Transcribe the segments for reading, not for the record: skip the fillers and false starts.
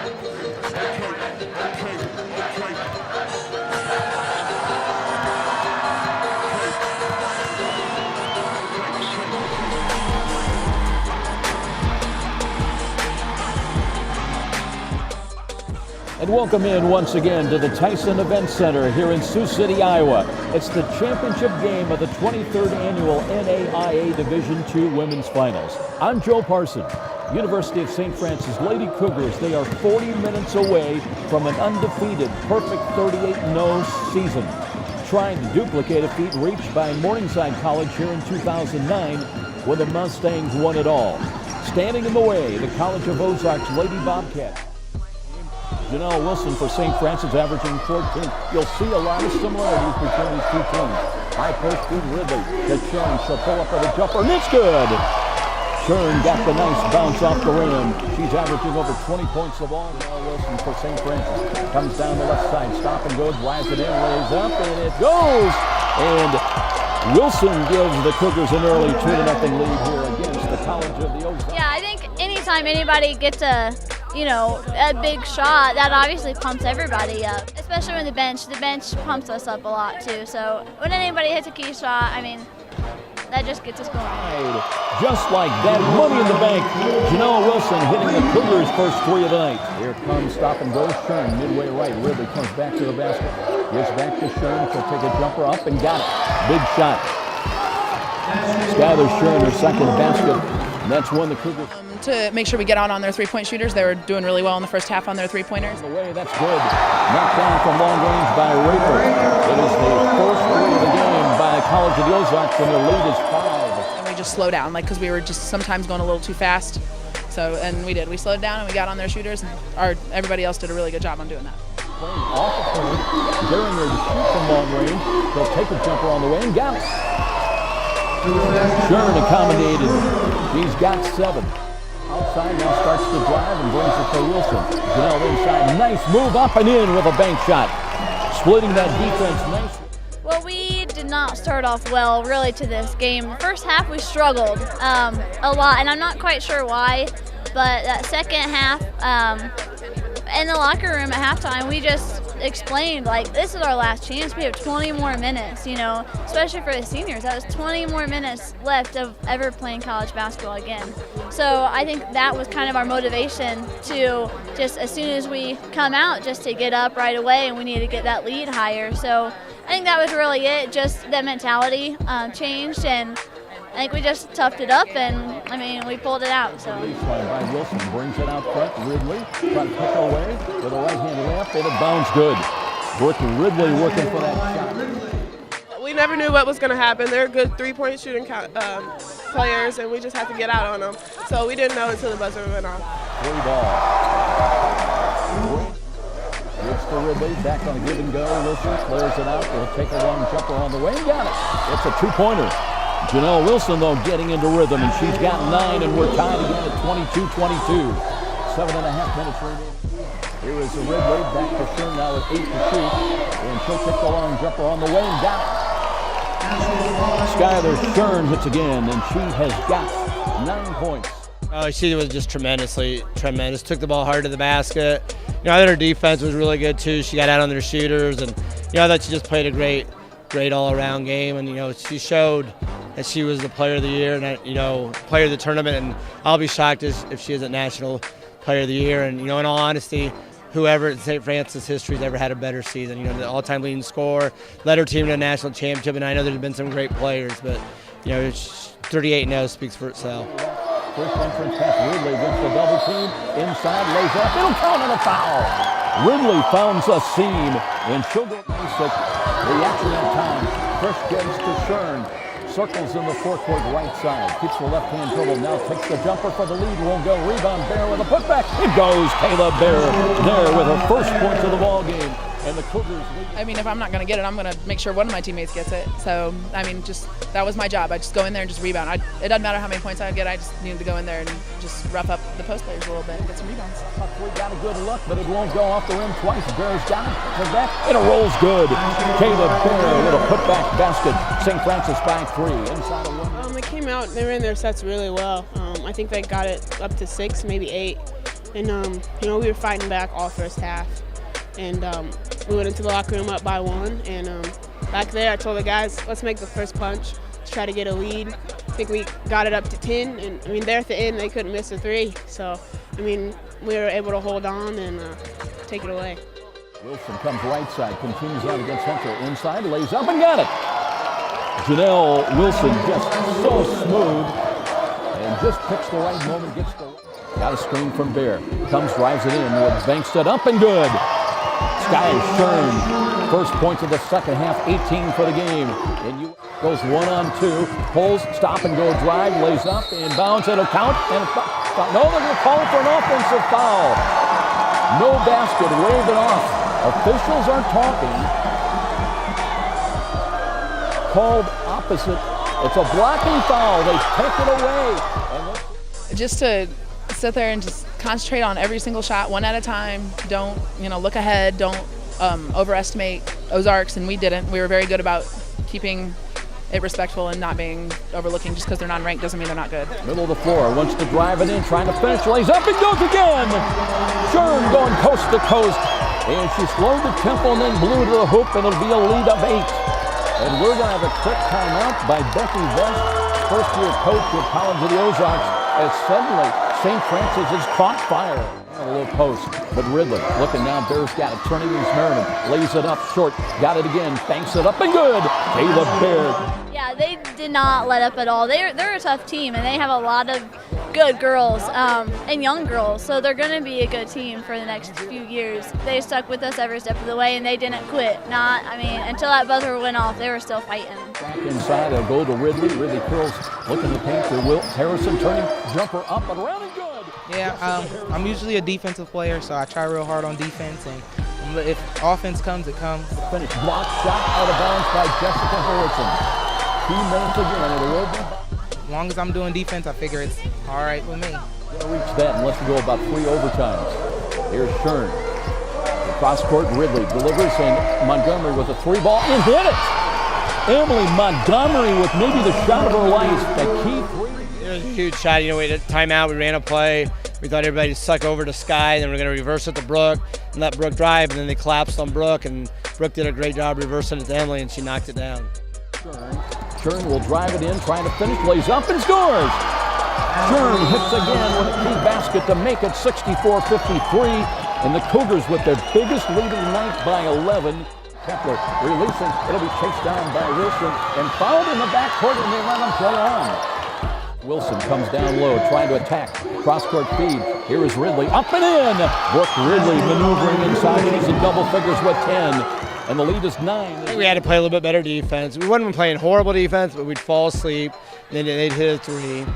And welcome in once again to the Tyson Events Center here in Sioux City, Iowa. It's the championship game of the 23rd annual NAIA Division II Women's Finals. I'm Joe Parson. University of St. Francis Lady Cougars, they are 40 minutes away from an undefeated, perfect 38-0 season, trying to duplicate a feat reached by Morningside College here in 2009 when the Mustangs won it all. Standing in the way, the College of Ozarks Lady Bobcats. Jenelle Wilson for St. Francis averaging 14. You'll see a lot of similarities between these two teams. High post to Ridley. To Shurn. She'll pull up with a jumper, and it's good. Shurn got the nice bounce off the rim. She's averaging over 20 points of all. Jenelle Wilson for St. Francis. Comes down the left side. Stop and go. Drives it in. Lays up, and it goes. And Wilson gives the Cougars an early 2-0 lead here against the College of the Ozarks. Yeah, I think anytime anybody gets a big shot, that obviously pumps everybody up, especially when the bench pumps us up a lot too. So when anybody hits a key shot, I mean, that just gets us going. Just like that, money in the bank. Jenelle Wilson hitting the Cougars' first three of the night. Here comes stop and go Shurn, midway right. Ridley comes back to the basket. Gives back to Shurn. She'll take a jumper up and got it. Big shot. Skylarr Shurn, her second basket. And that's when the Cougars. To make sure we get out on their three-point shooters. They were doing really well in the first half on their three-pointers. Away, that's good. Knocked down from long range by Raper. It is the first three of the game by College of the Ozarks, and their lead is 5. And we just slow down, because we were just sometimes going a little too fast. So, and we did. We slowed down and we got on their shooters, and everybody else did a really good job on doing that. Playing off of her, daring her to shoot from long range. They'll take a jumper on the way and got it. Shurn accommodated. She's got 7. Outside now starts to drive and brings it to Wilson. Jenelle inside, nice move up and in with a bank shot. Splitting that defense nicely. Well, we did not start off well really to this game. The first half we struggled a lot, and I'm not quite sure why, but that second half in the locker room at halftime, we just explained, like, this is our last chance. We have 20 more minutes, especially for the seniors. That was 20 more minutes left of ever playing college basketball again. So I think that was kind of our motivation to just, as soon as we come out, just to get up right away, and we need to get that lead higher. So I think that was really it, just that mentality changed, and I think we just toughed it up, and I mean, we pulled it out. So. By Wilson brings it out front. Ridley trying to pick away with a right-hand layup, and it bounds good. Brooke Ridley working for that shot. We never knew what was going to happen. They're good three-point shooting players, and we just had to get out on them. So we didn't know until the buzzer went off. Free ball. Gives to Ridley, back on a give and go. Wilson clears it out. They'll take a long jumper on the way and got it. It's a two-pointer. Jenelle Wilson, though, getting into rhythm, and she's got 9, and we're tied again at 22-22. 7.5 minutes remaining. Here is the Ridley, back to Shurn now with 8 to shoot, and she'll take the long jumper on the way and got it. Skylarr Shurn hits again, and she has got 9 points. She was just tremendous. Took the ball hard to the basket. I thought her defense was really good too. She got out on their shooters, and I thought she just played a great all-around game. And she showed that she was the player of the year and player of the tournament. And I'll be shocked if she isn't national player of the year. And in all honesty, whoever in St. Francis history has ever had a better season. The all-time leading scorer, led her team to a national championship. And I know there's been some great players, but 38-0 speaks for itself. First entrance pass, Ridley against the double team. Inside, lays up. It'll count on a foul. Ridley founds a seam, and she'll go basic. Reaction in time. First gets to Shurn. Circles in the forecourt right side. Keeps the left-hand dribble. Now takes the jumper for the lead. Won't go. Rebound, Bear with a putback. It goes. Kayla Bear there with her first points of the ball game. And the Cougars lead. I mean, if I'm not going to get it, I'm going to make sure one of my teammates gets it. So, I mean, that was my job. I just go in there and just rebound. It doesn't matter how many points I get. I just needed to go in there and just rough up the post players a little bit and get some rebounds. We got a good look, but it won't go off the rim twice. Bear's got it. Comes back, and it rolls good. Kayla Bear with a putback basket. St. Francis by 3. Inside of 1. They came out. They ran their sets really well. I think they got it up to 6, maybe 8. And, we were fighting back all first half. And we went into the locker room up by 1. And back there, I told the guys, let's make the first punch. Let's try to get a lead. I think we got it up to 10. And, there at the end, they couldn't miss a 3. So, we were able to hold on and take it away. Wilson comes right side, continues out against Central. Inside, lays up and got it. Jenelle Wilson just so smooth and just picks the right moment, gets the... Got a screen from Bear. Comes, drives it in, banks it up and good. Skylarr Shurn, first points of the second half, 18 for the game. And goes 1-on-2, pulls, stop and go drive, lays up, inbounds, it'll count, and no, they're going to call for an offensive foul. No basket, waved it off. Officials are talking. Called opposite. It's a blocking foul. They take it away. Just to sit there and just concentrate on every single shot, one at a time. Don't, look ahead. Don't overestimate Ozarks, and we didn't. We were very good about keeping it respectful and not being overlooking. Just because they're not ranked doesn't mean they're not good. Middle of the floor, wants to drive it in, trying to finish, lays up and goes again. Shurn going coast to coast, and she slowed the tempo and then blew to the hoop, and it'll be a lead of 8. And we're going to have a quick timeout by Becky Vest, first-year coach at College of the Ozarks, as suddenly St. Francis has caught fire. A little post, but Ridley looking down. Bears got it, turning against Merriman, lays it up short, got it again, banks it up and good. Caleb Baird. Yeah, they did not let up at all. They're a tough team, and they have a lot of good girls and young girls, so they're going to be a good team for the next few years. They stuck with us every step of the way, and they didn't quit. Until that buzzer went off, they were still fighting. Back inside, they'll go to Ridley. Ridley curls, looking to paint to Wilt Harrison, turning jumper up and around and good. Yeah, I'm usually a defensive player, so I try real hard on defense, and if offense comes, it comes. Finish block shot out of bounds by Jessica Harrison. 2 minutes again, and it will be. As long as I'm doing defense, I figure it's all right with me. We'll reach that unless we go about 3 overtimes. Here's Shurn. Cross court, Ridley delivers, and Montgomery with a 3-ball and hit it. Emily Montgomery with maybe the shot of her life. The key 3. It was a huge shot. We had a timeout. We ran a play. We thought everybody would suck over to Sky, then we're going to reverse it to Brooke and let Brooke drive, and then they collapsed on Brooke, and Brooke did a great job reversing it to Emily, and she knocked it down. Shurn will drive it in, trying to finish, lays up and scores. Shurn hits again with a key basket to make it 64-53, and the Cougars with their biggest lead of the night by 11. Kepler releasing, it'll be chased down by Wilson and fouled in the backcourt, and they let him play on. Wilson comes down low, trying to attack. Cross-court feed. Here is Ridley, up and in. Brooke Ridley maneuvering inside. She's in double figures with 10. And the lead is 9. I think we had to play a little bit better defense. We wasn't playing horrible defense, but we'd fall asleep. Then they'd hit a 3.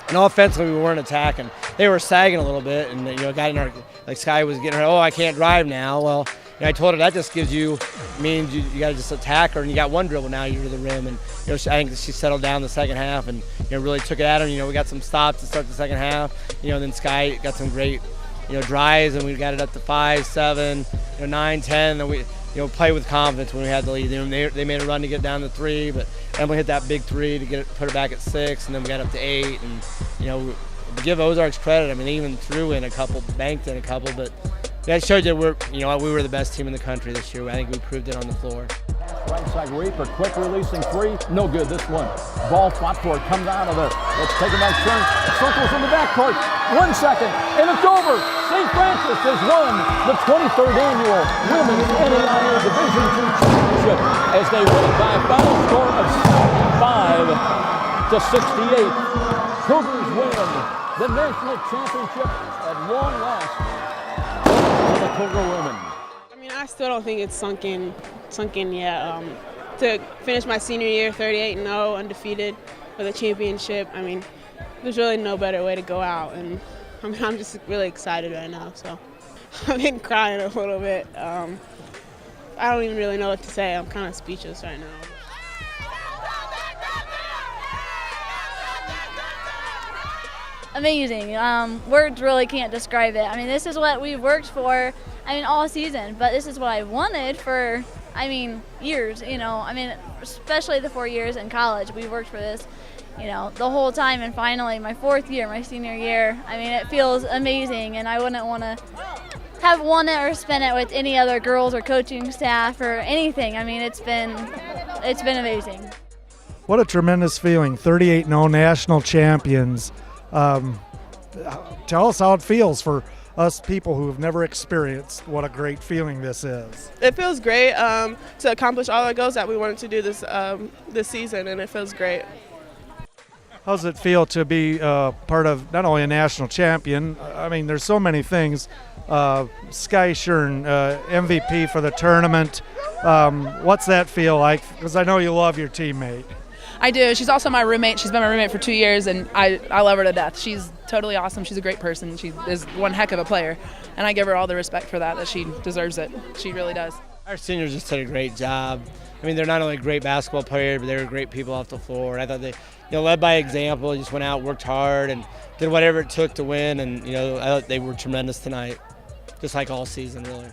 And offensively, we weren't attacking. They were sagging a little bit, and got in our, like Sky was getting her, oh, I can't drive now. Well, I told her that just gives you, means you got to just attack her, and you got one dribble now, you're to the rim. And I think she settled down the second half and really took it at her. We got some stops to start the second half. Then Sky got some great drives, and we got it up to 5, 7, 9, 10. And we play with confidence when we had the lead. They made a run to get down to 3, but Emily hit that big 3 to put her back at 6, and then we got up to 8. And to give Ozarks credit, they even threw in a couple, banked in a couple, but that showed you we were the best team in the country this year. I think we proved it on the floor. Right side Reaper, quick releasing 3, no good. This one, ball fought for it, comes out of there. It's taken by Shurn, circles in the backcourt. 1 second, and it's over. St. Francis has won the 23rd annual Women's NAIA Division II Championship as they win it by a final score of 65-68. Cougars win the national championship at long last for the Cougar women. I still don't think it's sunk in yet. To finish my senior year 38-0, undefeated with a championship, there's really no better way to go out. And I'm just really excited right now. So I've been crying a little bit. I don't even really know what to say. I'm kind of speechless right now. Amazing. Words really can't describe it. This is what we've worked for, all season, but this is what I wanted for, years, especially the 4 years in college. We worked for this, the whole time, and finally my 4th year, my senior year. I mean, it feels amazing, and I wouldn't want to have won it or spent it with any other girls or coaching staff or anything. I mean, it's been amazing. What a tremendous feeling, 38-0 national champions. Tell us how it feels for us people who have never experienced what a great feeling this is. It feels great to accomplish all our goals that we wanted to do this season, and it feels great. How does it feel to be part of not only a national champion? I mean, there's so many things. Skylarr Shurn, MVP for the tournament. What's that feel like? Because I know you love your teammate. I do. She's also my roommate. She's been my roommate for 2 years, and I love her to death. She's totally awesome. She's a great person. She is one heck of a player, and I give her all the respect for that she deserves it. She really does. Our seniors just did a great job. I mean, they're not only great basketball players, but they were great people off the floor. I thought they, led by example, just went out, worked hard, and did whatever it took to win. And I thought they were tremendous tonight, just like all season, really.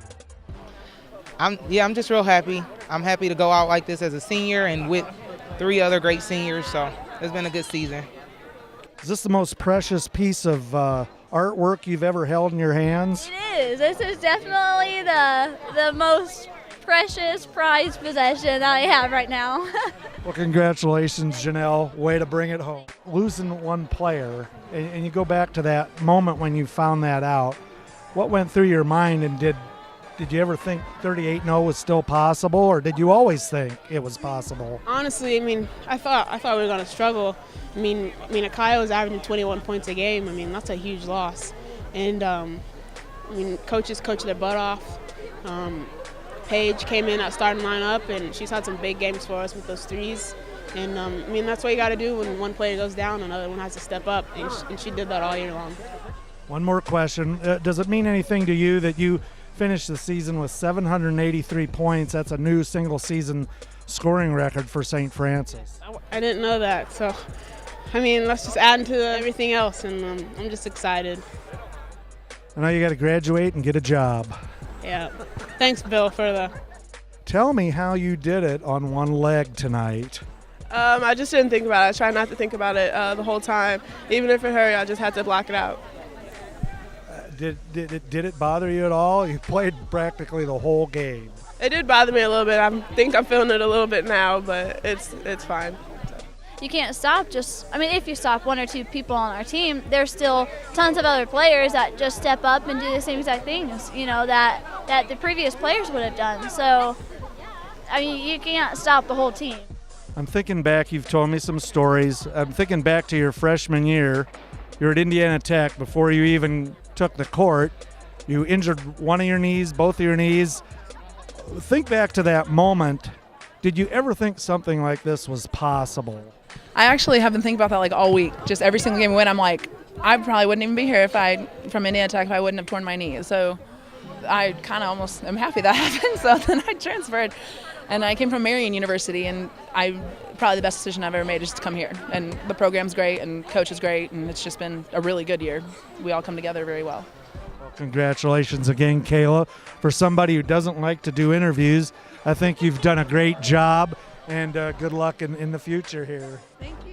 I'm just real happy. I'm happy to go out like this as a senior and with 3 other great seniors. So it's been a good season. Is this the most precious piece of artwork you've ever held in your hands? It is. This is definitely the most precious prized possession I have right now. Well, congratulations, Jenelle. Way to bring it home. Losing one player, and you go back to that moment when you found that out. What went through your mind, and did you ever think 38-0 was still possible, or did you always think it was possible? Honestly, I mean, I thought we were going to struggle. I mean, Akaya was averaging 21 points a game. I mean, that's a huge loss. And, coaches coached their butt off. Paige came in at starting lineup, and she's had some big games for us with those threes. And, that's what you got to do when one player goes down, another one has to step up, and she did that all year long. One more question. Does it mean anything to you that you finished the season with 783 points? That's a new single-season scoring record for St. Francis. I didn't know that, so, let's just add to everything else, and I'm just excited. I know you got to graduate and get a job. Yeah. Thanks, Bill, for the... Tell me how you did it on one leg tonight. I just didn't think about it. I tried not to think about it the whole time. Even if it hurt, I just had to block it out. Did it bother you at all? You played practically the whole game. It did bother me a little bit. I think I'm feeling it a little bit now, but it's fine. You can't stop if you stop 1 or 2 people on our team, there's still tons of other players that just step up and do the same exact things, that the previous players would have done. So, you can't stop the whole team. I'm thinking back, you've told me some stories. I'm thinking back to your freshman year. You're at Indiana Tech before you even took the court. You injured one of your knees, both of your knees. Think back to that moment. Did you ever think something like this was possible? I actually have been thinking about that all week. Just every single game we win, I'm like, I probably wouldn't even be here from Indiana Tech if I wouldn't have torn my knee. So I kind of almost am happy that happened. So then I transferred, and I came from Marion University, and probably the best decision I've ever made is to come here. And the program's great, and coach is great, and it's just been a really good year. We all come together very well. Well, congratulations again, Kayla. For somebody who doesn't like to do interviews, I think you've done a great job, and good luck in the future here. Thank you.